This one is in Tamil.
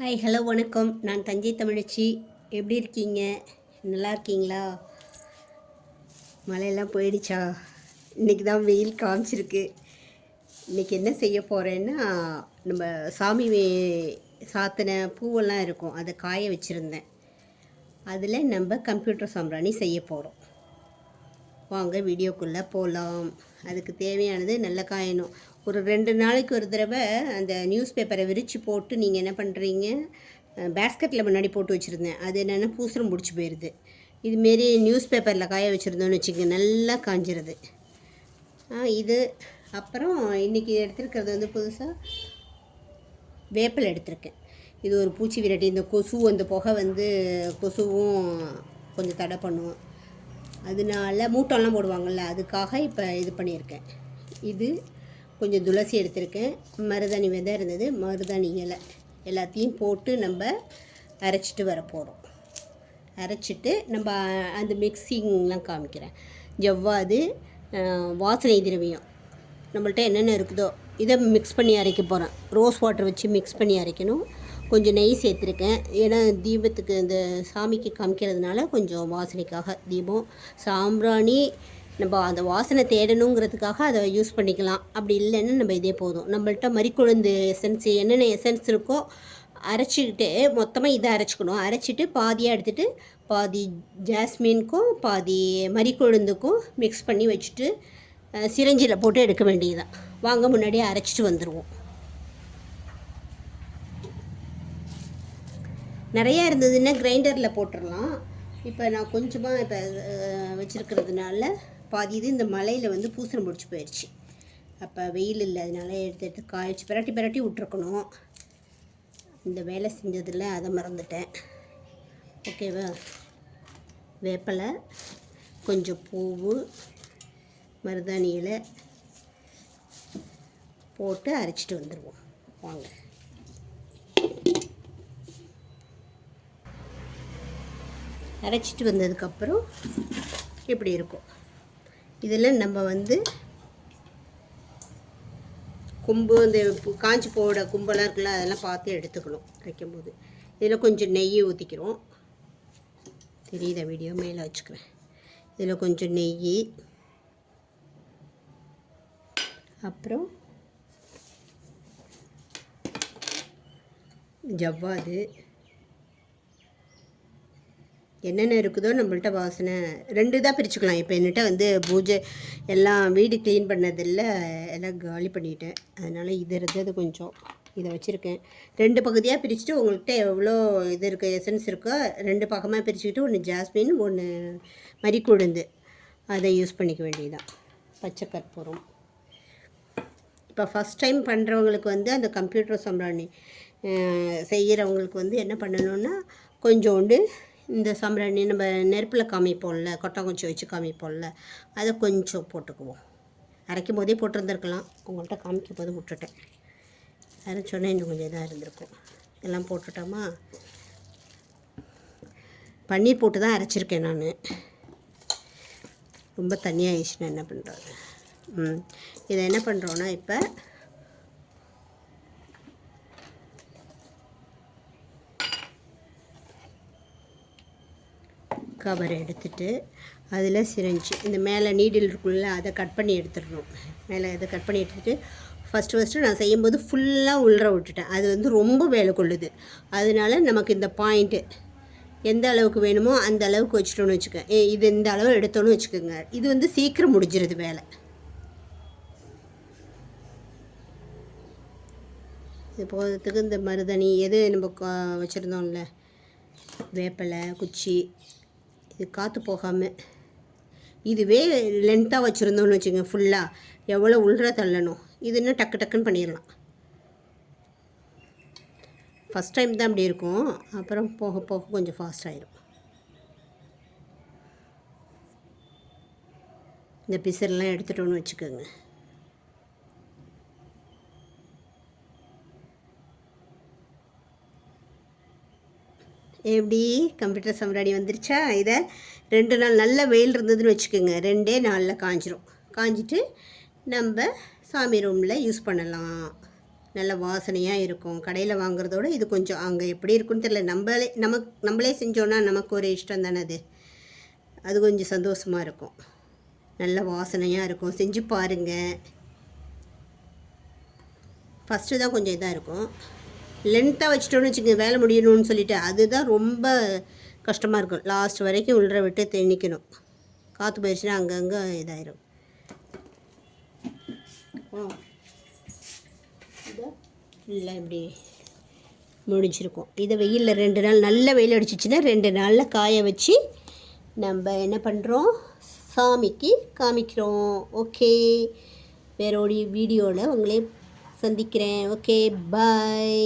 ஹாய் ஹலோ வணக்கம். நான் தஞ்சை தமிழச்சி. எப்படி இருக்கீங்க? நல்லா இருக்கீங்களா? மழையெல்லாம் போயிடுச்சா? இன்றைக்கி தான் வெயில் காமிச்சிருக்கு. இன்றைக்கி என்ன செய்ய போகிறேன்னா, நம்ம சாமி சாத்தின பூவெல்லாம் இருக்கும், அதை காய வச்சுருந்தேன். அதில் நம்ம கம்ப்யூட்டர் சாம்பிராணி செய்ய போகிறோம். வாங்க வீடியோக்குள்ளே போகலாம். அதுக்கு தேவையானது நல்லா காயணும். ஒரு 2 நாளைக்கு ஒரு தடவை அந்த நியூஸ் பேப்பரை விரித்து போட்டு நீங்கள் என்ன பண்ணுறீங்க, பேஸ்கெட்டில் முன்னாடி போட்டு வச்சுருந்தேன். அது என்னென்னா பூசரம் பிடிச்சி போயிடுது. இதுமாரி நியூஸ் பேப்பரில் காய வச்சுருந்தோன்னு வச்சுக்கோங்க, நல்லா காஞ்சிருது. இது அப்புறம் இன்றைக்கி எடுத்துருக்கிறது வந்து புதுசாக வேப்பிலை எடுத்திருக்கேன். இது ஒரு பூச்சி விரட்டி. இந்த கொசு அந்த புகை வந்து கொசுவும் கொஞ்சம் தடை பண்ணுவோம். அதனால மூட்டம்லாம் போடுவாங்கள்ல, அதுக்காக இப்போ இது பண்ணியிருக்கேன். இது கொஞ்சம் துளசி எடுத்திருக்கேன். மருதாணி விதை இருந்தது, மருதாணி இலை எல்லாத்தையும் போட்டு நம்ம அரைச்சிட்டு வர போகிறோம். அரைச்சிட்டு நம்ம அந்த மிக்சிங்லாம் காமிக்கிறேன். ஜவ்வாது, வாசனை திரவியம் நம்மள்ட்ட என்னென்ன இருக்குதோ இதை மிக்ஸ் பண்ணி அரைக்க போகிறேன். ரோஸ் வாட்டர் வச்சு மிக்ஸ் பண்ணி அரைக்கணும். கொஞ்சம் நெய் சேர்த்துருக்கேன். ஏன்னா தீபத்துக்கு இந்த சாமிக்கு காமிக்கிறதுனால கொஞ்சம் வாசனைக்காக. தீபம் சாம்பிராணி நம்ம அந்த வாசனை தேடணுங்கிறதுக்காக அதை யூஸ் பண்ணிக்கலாம். அப்படி இல்லைன்னா நம்ம இதே போதும். நம்மள்ட்ட மறிக்குழுந்து எசன்ஸ் என்னென்ன எசன்ஸ் இருக்கோ அரைச்சிக்கிட்டு மொத்தமாக இதை அரைச்சிக்கணும். அரைச்சிட்டு பாதியாக எடுத்துகிட்டு பாதி ஜாஸ்மின்க்கும் பாதி மறிக்குழுந்துக்கும் மிக்ஸ் பண்ணி வச்சுட்டு சிரஞ்சில் போட்டு எடுக்க வேண்டியதுதான். வாங்க முன்னாடியே அரைச்சிட்டு வந்துடுவோம். நிறையா இருந்ததுன்னா கிரைண்டரில் போட்டுடலாம். இப்போ நான் கொஞ்சமாக இப்போ வச்சுருக்கிறதுனால பாதி இது இந்த மலையில் வந்து பூசணம் பிடிச்சி போயிடுச்சு. அப்போ வெயில் இல்லை, அதனால எடுத்து காய வச்சு பிரட்டி விட்டுருக்கணும். இந்த வேலை செஞ்சதில் அதை மறந்துட்டேன். ஓகேவா? வேப்பிலை, கொஞ்சம் பூவு, மருதாணி இலை போட்டு அரைச்சிட்டு வந்துடுவோம். வாங்க. அரைச்சிட்டு வந்ததுக்கப்புறம் இப்படி இருக்கும். இதில் நம்ம வந்து கொம்பு இந்த காஞ்சி போட கும்பெல்லாம் இருக்குல்ல, அதெல்லாம் பார்த்து எடுத்துக்கணும் வைக்கும்போது. இதில் கொஞ்சம் நெய் ஊற்றிக்கிறோம். தெரியுத வீடியோ மேலே வச்சுக்கிறேன். இதில் கொஞ்சம் நெய், அப்புறம் ஜவ்வாது, என்னென்ன இருக்குதோ நம்மள்ட்ட வாசனை 2 தான் பிரிச்சுக்கலாம். இப்போ என்கிட்ட வந்து பூஜை எல்லாம் வீடு க்ளீன் பண்ணதில்லை, எல்லாம் காலி பண்ணிட்டேன். அதனால் இது இருந்தது கொஞ்சம் இதை வச்சுருக்கேன். 2 பகுதியாக பிரிச்சுட்டு உங்கள்கிட்ட எவ்வளோ இது இருக்குது எசன்ஸ் இருக்கோ 2 பக்கமாக பிரிச்சுக்கிட்டு ஒன்று ஜாஸ்மின், ஒன்று மறிக்குழுந்து அதை யூஸ் பண்ணிக்க வேண்டியதுதான். பச்சை கற்பூரம். இப்போ ஃபஸ்ட் டைம் பண்ணுறவங்களுக்கு வந்து அந்த கம்ப்யூட்டர் சாம்பிராணி செய்கிறவங்களுக்கு வந்து என்ன பண்ணணுன்னா, கொஞ்சோண்டு இந்த சாம்பிராணி நம்ம நெருப்பில் காமிப்போம்ல, கொட்டாங்குச்சி வச்சு காமிப்போம்ல, அதை கொஞ்சம் போட்டுக்குவோம். அரைக்கும் போதே போட்டிருந்துருக்கலாம், உங்கள்கிட்ட காமிக்கும் போது விட்டுட்டேன். அரைச்சோன்னே இன்னும் கொஞ்சம் இதாக இருந்திருக்கும். எல்லாம் போட்டுட்டோமா? பன்னீர் போட்டு தான் அரைச்சிருக்கேன் நான். ரொம்ப தண்ணியாகிடுச்சுன்னா என்ன பண்ணுறது? இதை என்ன பண்ணுறோன்னா, இப்போ கவர் எடுத்துட்டு அதில் சிரஞ்சி இந்த மேலே நீடில் இருக்குள்ள அதை கட் பண்ணி எடுத்துடணும். மேலே இதை கட் பண்ணி எடுத்துகிட்டு ஃபஸ்ட்டு நான் செய்யும்போது ஃபுல்லாக உள்ற விட்டுட்டேன். அது வந்து ரொம்ப வேலை கொள்ளுது. அதனால நமக்கு இந்த பாயிண்ட்டு எந்த அளவுக்கு வேணுமோ அந்த அளவுக்கு வச்சுட்டோன்னு வச்சுக்கோங்க. இது இந்த அளவு எடுத்தோன்னு வச்சுக்கோங்க. இது வந்து சீக்கிரம் முடிஞ்சிருது வேலை. இது போகிறதுக்கு இந்த மருதாணி எது நம்ம வச்சுருந்தோம்ல, வேப்பிலை குச்சி, இது காற்று போகாமல் இதுவே லென்த்தாக வச்சுருந்தோன்னு வச்சுக்கோங்க. ஃபுல்லாக எவ்வளோ உள்ற தள்ளணும். இது இன்னும் டக்குன்னு பண்ணிடலாம். ஃபஸ்ட் டைம் தான் அப்படி இருக்கும், அப்புறம் போக போக கொஞ்சம் ஃபாஸ்ட் ஆகிடும். இந்த பிசர்லாம் எடுத்துட்டோன்னு வச்சுக்கோங்க. எப்படி கம்ப்யூட்டர் சாம்பிராணி வந்துருச்சா? இதை 2 நாள் நல்ல வெயில் இருந்ததுன்னு வச்சுக்கோங்க, 2 நாளில் காஞ்சிரும். காஞ்சிட்டு நம்ம சாமி ரூமில் யூஸ் பண்ணலாம். நல்ல வாசனையாக இருக்கும். கடையில் வாங்குறதோட இது கொஞ்சம் அங்கே எப்படி இருக்குன்னு தெரியல. நம்மளே செஞ்சோன்னா நமக்கு ஒரு இஷ்டம் தானே அது. அது கொஞ்சம் சந்தோஷமாக இருக்கும். நல்ல வாசனையாக இருக்கும். செஞ்சு பாருங்கள். ஃபஸ்ட்டு தான் கொஞ்சம் இதாக இருக்கும். லென்த்தாக வச்சுட்டோன்னு வச்சுக்கோங்க, வேலை முடியணும்னு சொல்லிவிட்டு அதுதான் ரொம்ப கஷ்டமாக இருக்கும். லாஸ்ட் வரைக்கும் உள்ளே விட்டு திணிக்கணும். காற்று போயிடுச்சுன்னா அங்கங்கே இதாயிரும். இல்லை இப்படி முடிஞ்சிருக்கும். இதை வெயிலில் 2 நாள் நல்ல வெயில் அடிச்சிச்சின்னா 2 நாளில் காய வச்சு நம்ம என்ன பண்ணுறோம், சாமிக்கு காமிக்கிறோம். ஓகே, வேற ஒரு வீடியோவில் உங்களே சந்திக்கிறேன். ஓகே, பாய்.